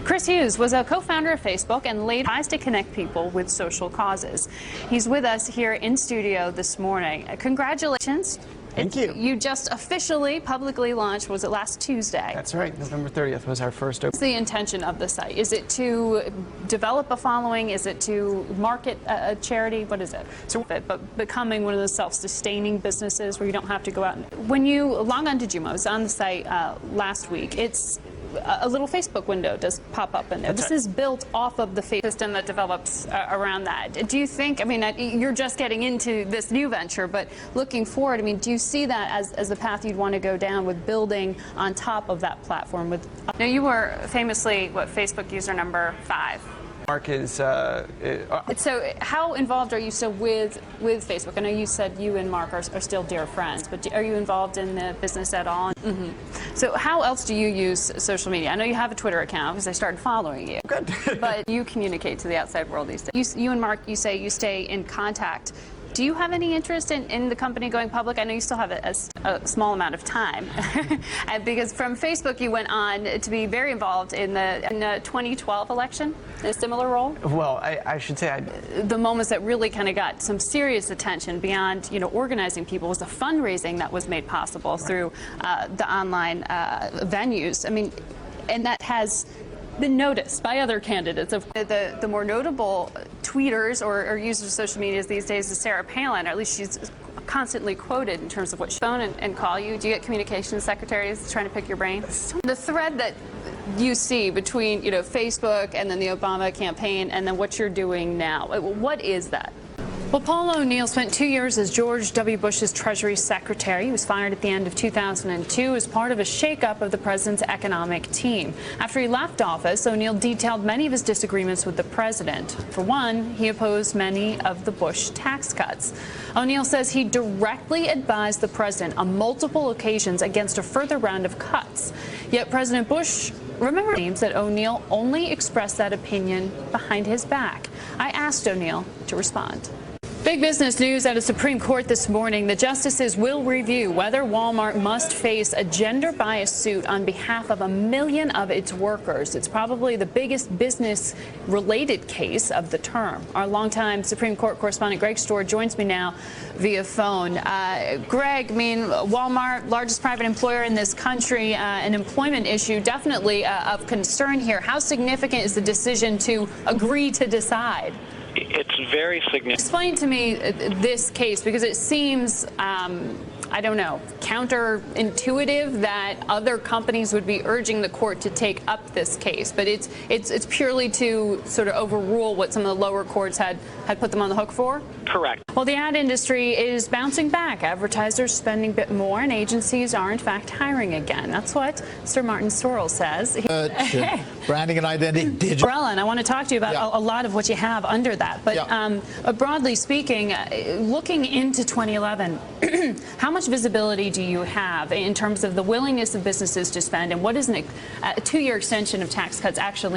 Chris Hughes was a co-founder of Facebook and later tries to connect people with social causes. He's with us here in studio this morning. Congratulations. Thank you. You just officially publicly launched, was it last Tuesday? That's right. November 30th was our first open. What's the intention of the site? Is it to develop a following? Is it to market a charity? What is it? So, but becoming one of those self-sustaining businesses where you don't have to go out. When you log on to Jumo, I was on the site last week. It's a little Facebook window does pop up in there. This is built off of the system that develops around that. Do you think, I mean, you're just getting into this new venture, but looking forward, I mean, do you see that as the path you'd want to go down with building on top of that platform? Now, you were famously, what, Facebook user number 5. Mark is... So how involved are you still with Facebook? I know you said you and Mark are still dear friends, but are you involved in the business at all? Mm-hmm. So how else do you use social media? I know you have a Twitter account because I started following you. Good. But you communicate to the outside world these days. You and Mark, you say you stay in contact. Do you have any interest in the company going public? I know you still have a small amount of time. Because from Facebook you went on to be very involved in the 2012 election, in a similar role? Well, I should say the moments that really kind of got some serious attention beyond, you know, organizing people was the fundraising that was made possible through the online venues. I mean, and that has been noticed by other candidates. The more notable tweeters or users of social media these days is Sarah Palin, or at least she's constantly quoted in terms of what she phone and call you. Do you get communications secretaries trying to pick your brain? The thread that you see between, you know, Facebook and then the Obama campaign and then what you're doing now, what is that? Well, Paul O'Neill spent 2 years as George W. Bush's Treasury Secretary. He was fired at the end of 2002 as part of a shakeup of the president's economic team. After he left office, O'Neill detailed many of his disagreements with the president. For one, he opposed many of the Bush tax cuts. O'Neill says he directly advised the president on multiple occasions against a further round of cuts. Yet President Bush claims that O'Neill only expressed that opinion behind his back. I asked O'Neill to respond. Big business news out of Supreme Court this morning. The justices will review whether Walmart must face a gender bias suit on behalf of 1 million of its workers. It's probably the biggest business-related case of the term. Our longtime Supreme Court correspondent Greg Storr joins me now via phone. Greg, I mean, Walmart, largest private employer in this country, an employment issue definitely of concern here. How significant is the decision to agree to decide? It's very significant. Explain to me this case, because it seems, I don't know, counterintuitive that other companies would be urging the court to take up this case. But it's purely to sort of overrule what some of the lower courts had put them on the hook for? Correct. Well, the ad industry is bouncing back. Advertisers spending a bit more, and agencies are, in fact, hiring again. That's what Sir Martin Sorrell says. Branding and identity. Digital. Brellen, I want to talk to you about a lot of what you have under that. But broadly speaking, looking into 2011, how much visibility do you have in terms of the willingness of businesses to spend, and what is a 2-year extension of tax cuts actually